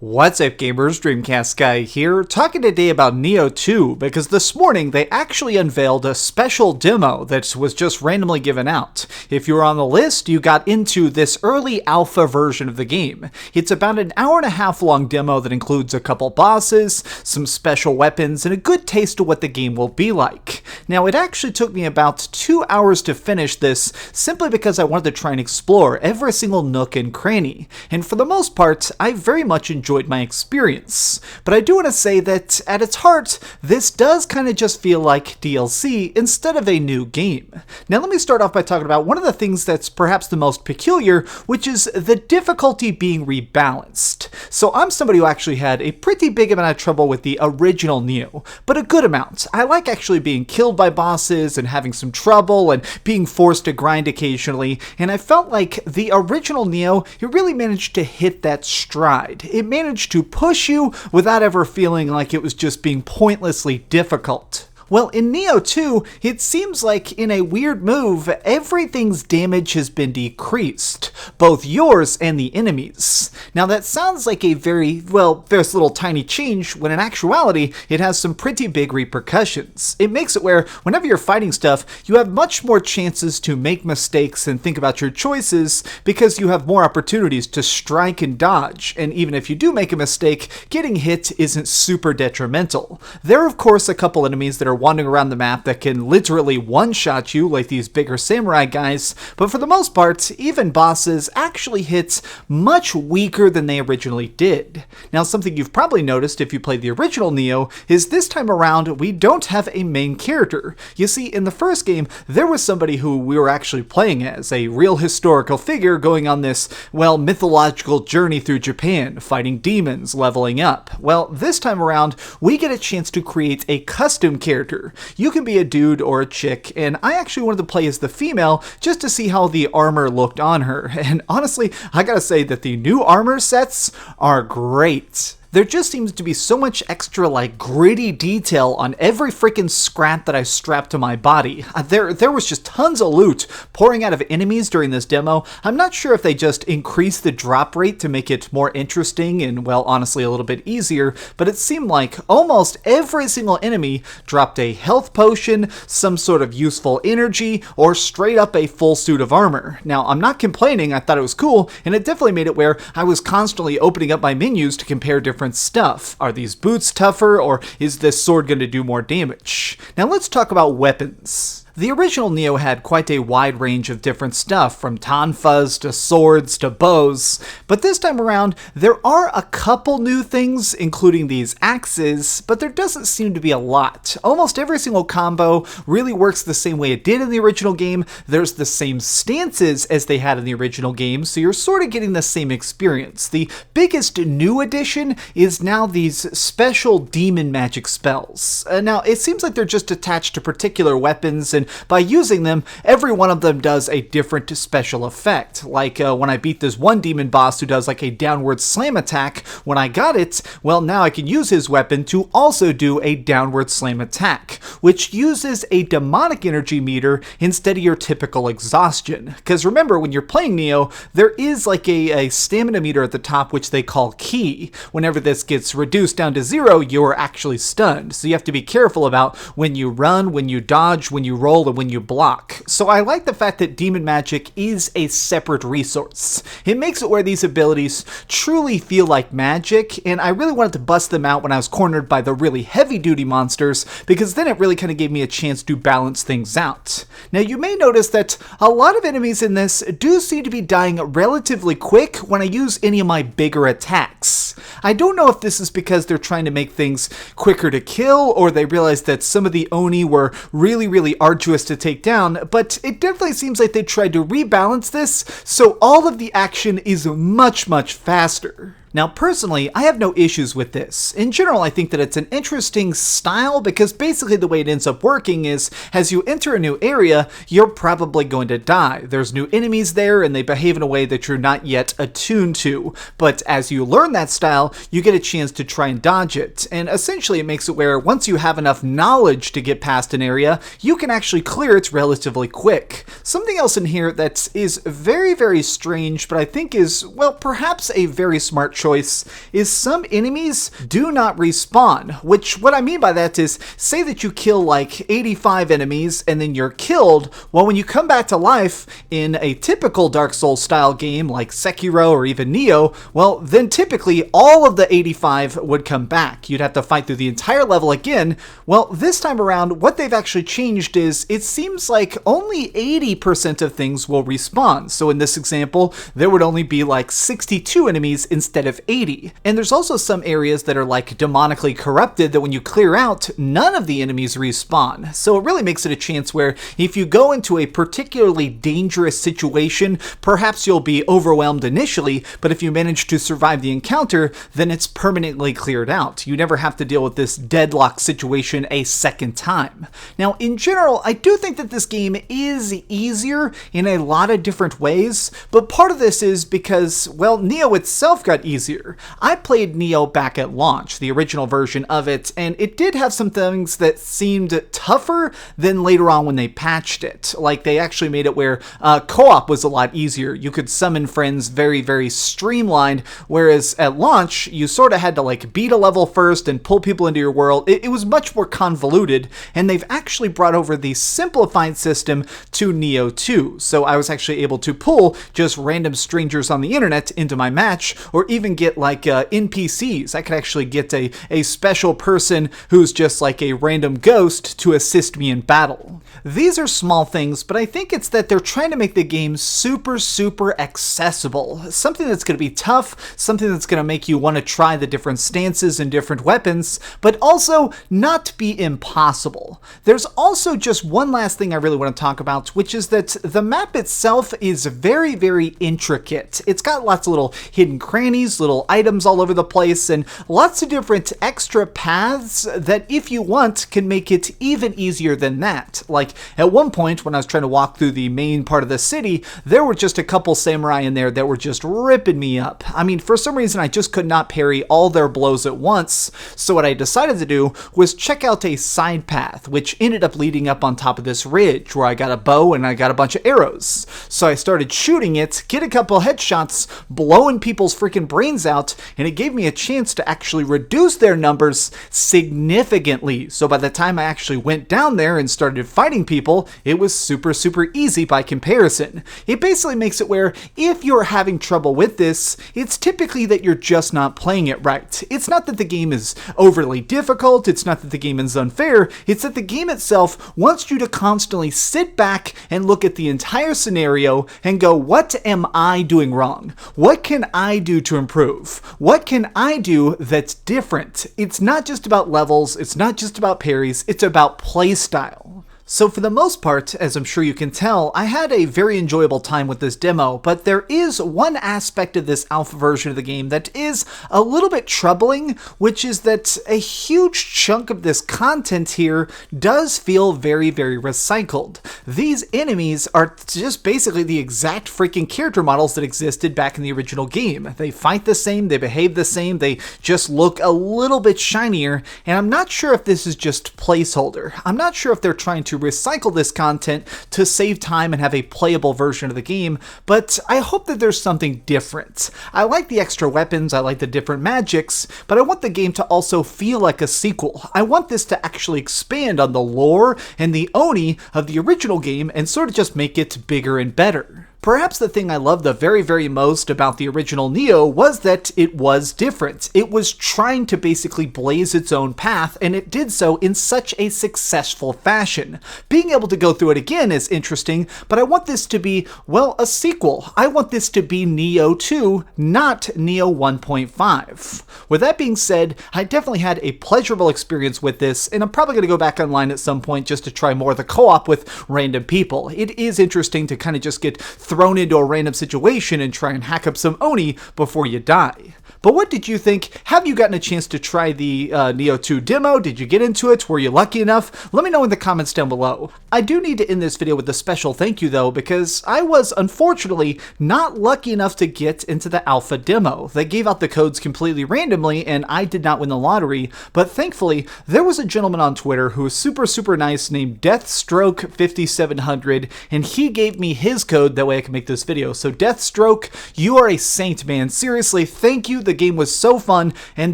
What's up gamers, DreamcastGuy here, talking today about Nioh 2, because this morning they actually unveiled a special demo that was just randomly given out. If you were on the list, you got into this early alpha version of the game. It's about an hour-and-a-half long demo that includes a couple bosses, some special weapons, and a good taste of what the game will be like. Now, it actually took me about 2 hours to finish this, simply because I wanted to try and explore every single nook and cranny, and for the most part, I very much enjoyed my experience. But I do want to say that, at its heart, this does kind of just feel like DLC instead of a new game. Now let me start off by talking about one of the things that's perhaps the most peculiar, which is the difficulty being rebalanced. So I'm somebody who actually had a pretty big amount of trouble with the original Nioh, but a good amount. I like actually being killed by bosses and having some trouble and being forced to grind occasionally, and I felt like the original Nioh, it really managed to hit that stride. It managed to push you without ever feeling like it was just being pointlessly difficult. Well, in Nioh 2, it seems like in a weird move, everything's damage has been decreased, both yours and the enemies. Now that sounds like a very, well, there's little tiny change, when in actuality, it has some pretty big repercussions. It makes it where, whenever you're fighting stuff, you have much more chances to make mistakes and think about your choices, because you have more opportunities to strike and dodge, and even if you do make a mistake, getting hit isn't super detrimental. There are of course a couple enemies that are wandering around the map that can literally one-shot you, like these bigger samurai guys, but for the most part, even bosses actually hit much weaker than they originally did. Now, something you've probably noticed if you played the original Nioh is this time around, we don't have a main character. You see, in the first game, there was somebody who we were actually playing as, a real historical figure going on this, well, mythological journey through Japan, fighting demons, leveling up. Well, this time around, we get a chance to create a custom character. You can be a dude or a chick, and I actually wanted to play as the female just to see how the armor looked on her, and honestly, I gotta say that the new armor sets are great. There just seems to be so much extra, like, gritty detail on every freaking scrap that I strapped to my body. There was just tons of loot pouring out of enemies during this demo. I'm not sure if they just increased the drop rate to make it more interesting and, well, honestly, a little bit easier, but it seemed like almost every single enemy dropped a health potion, some sort of useful energy, or straight up a full suit of armor. Now, I'm not complaining, I thought it was cool, and it definitely made it where I was constantly opening up my menus to compare different stuff. Are these boots tougher, or is this sword going to do more damage? Now let's talk about weapons. The original Nioh had quite a wide range of different stuff, from tonfas to swords to bows, but this time around there are a couple new things, including these axes, but there doesn't seem to be a lot. Almost every single combo really works the same way it did in the original game. There's the same stances as they had in the original game, so you're sort of getting the same experience. The biggest new addition is now these special demon magic spells. Now, it seems like they're just attached to particular weapons, and by using them, every one of them does a different special effect. Like when I beat this one demon boss who does like a downward slam attack, when I got it, well, now I can use his weapon to also do a downward slam attack, which uses a demonic energy meter instead of your typical exhaustion. Because remember, when you're playing Nioh, there is like a stamina meter at the top, which they call ki. Whenever this gets reduced down to 0, you're actually stunned. So you have to be careful about when you run, when you dodge, when you roll, and when you block. So I like the fact that demon magic is a separate resource. It makes it where these abilities truly feel like magic, and I really wanted to bust them out when I was cornered by the really heavy-duty monsters, because then it really kind of gave me a chance to balance things out. Now, you may notice that a lot of enemies in this do seem to be dying relatively quick when I use any of my bigger attacks. I don't know if this is because they're trying to make things quicker to kill, or they realized that some of the Oni were really arduous to take down, but it definitely seems like they tried to rebalance this, so all of the action is much faster. Now, personally, I have no issues with this. In general, I think that it's an interesting style because basically the way it ends up working is, as you enter a new area, you're probably going to die. There's new enemies there and they behave in a way that you're not yet attuned to. But as you learn that style, you get a chance to try and dodge it. And essentially it makes it where once you have enough knowledge to get past an area, you can actually clear it relatively quick. Something else in here that is very strange, but I think is, well, perhaps a very smart choice is some enemies do not respawn, which what I mean by that is, say that you kill like 85 enemies and then you're killed, well, when you come back to life in a typical Dark Souls style game like Sekiro or even Nioh, well, then typically all of the 85 would come back. You'd have to fight through the entire level again. Well, this time around, what they've actually changed is it seems like only 80% of things will respawn. So in this example, there would only be like 62 enemies instead of 80. And there's also some areas that are like demonically corrupted that when you clear out, none of the enemies respawn. So it really makes it a chance where if you go into a particularly dangerous situation, perhaps you'll be overwhelmed initially, but if you manage to survive the encounter, then it's permanently cleared out. You never have to deal with this deadlock situation a second time. Now, in general, I do think that this game is easier in a lot of different ways, but part of this is because, well, Nioh itself got easier. I played Nioh back at launch, the original version of it, and it did have some things that seemed tougher than later on when they patched it. Like, they actually made it where co-op was a lot easier. You could summon friends very, very streamlined, whereas at launch, you sort of had to like beat a level first and pull people into your world. It was much more convoluted, and they've actually brought over the simplified system to Nioh 2. So I was actually able to pull just random strangers on the internet into my match, or even get like NPCs. I could actually get a special person who's just like a random ghost to assist me in battle. These are small things, but I think it's that they're trying to make the game super, super accessible. Something that's going to be tough, something that's going to make you want to try the different stances and different weapons, but also not be impossible. There's also just one last thing I really want to talk about, which is that the map itself is very, very intricate. It's got lots of little hidden crannies, little items all over the place, and lots of different extra paths that, if you want, can make it even easier than that. Like, at one point, when I was trying to walk through the main part of the city, there were just a couple samurai in there that were just ripping me up. I mean, for some reason, I just could not parry all their blows at once, so what I decided to do was check out a side path, which ended up leading up on top of this ridge, where I got a bow and I got a bunch of arrows. So I started shooting it, get a couple headshots, blowing people's freaking brains out, and it gave me a chance to actually reduce their numbers significantly. So by the time I actually went down there and started fighting people, it was super, super easy by comparison. It basically makes it where if you're having trouble with this, it's typically that you're just not playing it right. It's not that the game is overly difficult, it's not that the game is unfair, it's that the game itself wants you to constantly sit back and look at the entire scenario and go, what am I doing wrong? What can I do to improve? What can I do that's different? It's not just about levels, it's not just about parries, it's about playstyle. So for the most part, as I'm sure you can tell, I had a very enjoyable time with this demo, but there is one aspect of this alpha version of the game that is a little bit troubling, which is that a huge chunk of this content here does feel very, very recycled. These enemies are just basically the exact freaking character models that existed back in the original game. They fight the same, they behave the same, they just look a little bit shinier, and I'm not sure if this is just placeholder. I'm not sure if they're trying to recycle this content to save time and have a playable version of the game, but I hope that there's something different. I like the extra weapons, I like the different magics, but I want the game to also feel like a sequel. I want this to actually expand on the lore and the Oni of the original game and sort of just make it bigger and better. Perhaps the thing I loved the very, very most about the original Nioh was that it was different. It was trying to basically blaze its own path, and it did so in such a successful fashion. Being able to go through it again is interesting, but I want this to be, well, a sequel. I want this to be Nioh 2, not Nioh 1.5. With that being said, I definitely had a pleasurable experience with this, and I'm probably going to go back online at some point just to try more of the co-op with random people. It is interesting to kind of just get thrown into a random situation and try and hack up some Oni before you die. But what did you think? Have you gotten a chance to try the Nioh 2 demo? Did you get into it? Were you lucky enough? Let me know in the comments down below. I do need to end this video with a special thank you though, because I was unfortunately not lucky enough to get into the alpha demo. They gave out the codes completely randomly and I did not win the lottery, but thankfully there was a gentleman on Twitter who was super nice named Deathstroke5700, and he gave me his code, that way I can make this video. So Deathstroke, you are a saint, man. Seriously, thank you. The game was so fun, and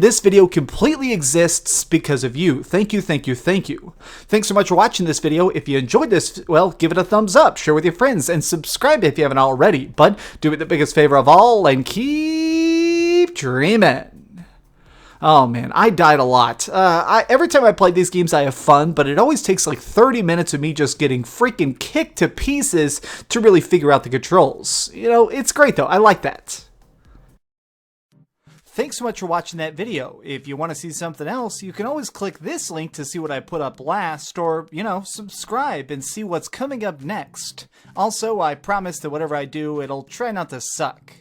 this video completely exists because of you. Thank you, thank you, thank you. Thanks so much for watching this video. If you enjoyed this, well, give it a thumbs up, share with your friends, and subscribe if you haven't already. But do me the biggest favor of all and keep dreaming. Oh man, I died a lot. Every time I play these games I have fun, but it always takes like 30 minutes of me just getting freaking kicked to pieces to really figure out the controls. You know, it's great though, I like that. Thanks so much for watching that video. If you want to see something else, you can always click this link to see what I put up last, or, you know, subscribe and see what's coming up next. Also, I promise that whatever I do, it'll try not to suck.